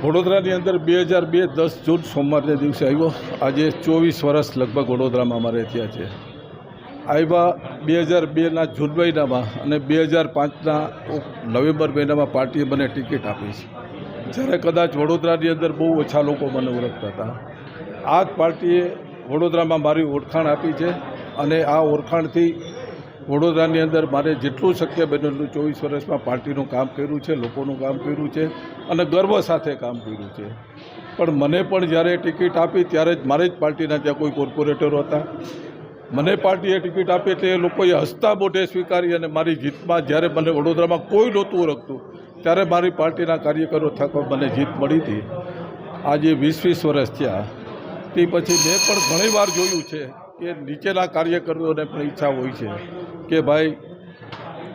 વડોદરાની અંદર 2002 10 જૂન સોમવારના દિવસે આવ્યો। આજે 24 વર્ષ લગભગ વડોદરામાં અમારે થયા છે। આવ્યા 2002ના જૂન મહિનામાં અને 2005ના નવેમ્બર મહિનામાં પાર્ટીએ મને ટિકિટ આપી છે, જ્યારે કદાચ વડોદરાની અંદર બહુ ઓછા લોકો મને ઓળખતા હતા। આ જ પાર્ટીએ વડોદરામાં મારી ઓળખાણ આપી છે અને આ ઓળખાણથી વડોદરાની અંદર મારે જેટલું શક્ય બનેલું 24 વર્ષમાં પાર્ટીનું કામ કર્યું છે, લોકોનું કામ કર્યું છે અને ગર્વ સાથે કામ કર્યું છે। પણ મને પણ જ્યારે ટિકિટ આપી ત્યારે જ મારી જ પાર્ટીના ત્યાં કોઈ કોર્પોરેટરો હતા। મને પાર્ટીએ ટિકિટ આપી એટલે એ લોકોએ હસતા મોઢે સ્વીકારી અને મારી જીતમાં જ્યારે મને વડોદરામાં કોઈ નહોતું ઓળખતું ત્યારે મારી પાર્ટીના કાર્યકરો થકી મને જીત મળી હતી। આજે 20 વર્ષ થયા તે પછી મેં પણ ઘણીવાર જોયું છે કે નીચેના કાર્યકરોને પણ ઈચ્છા હોય છે કે ભાઈ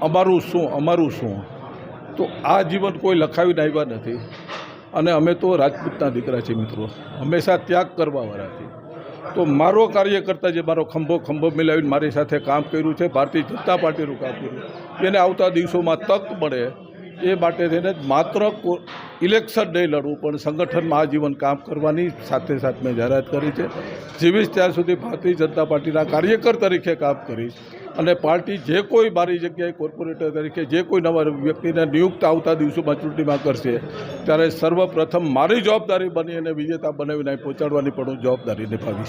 અમારું શું। તો આ જીવન કોઈ લખાવીને આવ્યા નથી અને અમે તો રાજપૂતના દીકરા છીએ મિત્રો, હંમેશા ત્યાગ કરવાવાળા છીએ। તો મારો કાર્યકર્તા જે મારો ખંભો મિલાવીને મારી સાથે કામ કર્યું છે, ભારતીય જનતા પાર્ટીનું કામ કર્યું, એને આવતા દિવસોમાં તક મળે એ માટે થઈને માત્ર ઇલેક્શન નહીં લડવું પણ સંગઠનમાં આજીવન કામ કરવાની સાથે સાથે મેં જાહેરાત કરી છે। જીવીશ ત્યાં સુધી ભારતીય જનતા પાર્ટીના કાર્યકર તરીકે કામ કરીશ અને પાર્ટી જે કોઈ મારી જગ્યાએ કોર્પોરેટર તરીકે જે કોઈ નવા વ્યક્તિને નિયુક્ત આવતા દિવસોમાં ચૂંટણીમાં કરશે ત્યારે સર્વપ્રથમ મારી જવાબદારી બની અને વિજેતા બનાવીને પહોંચાડવાની પણ હું જવાબદારી નિભાવીશ।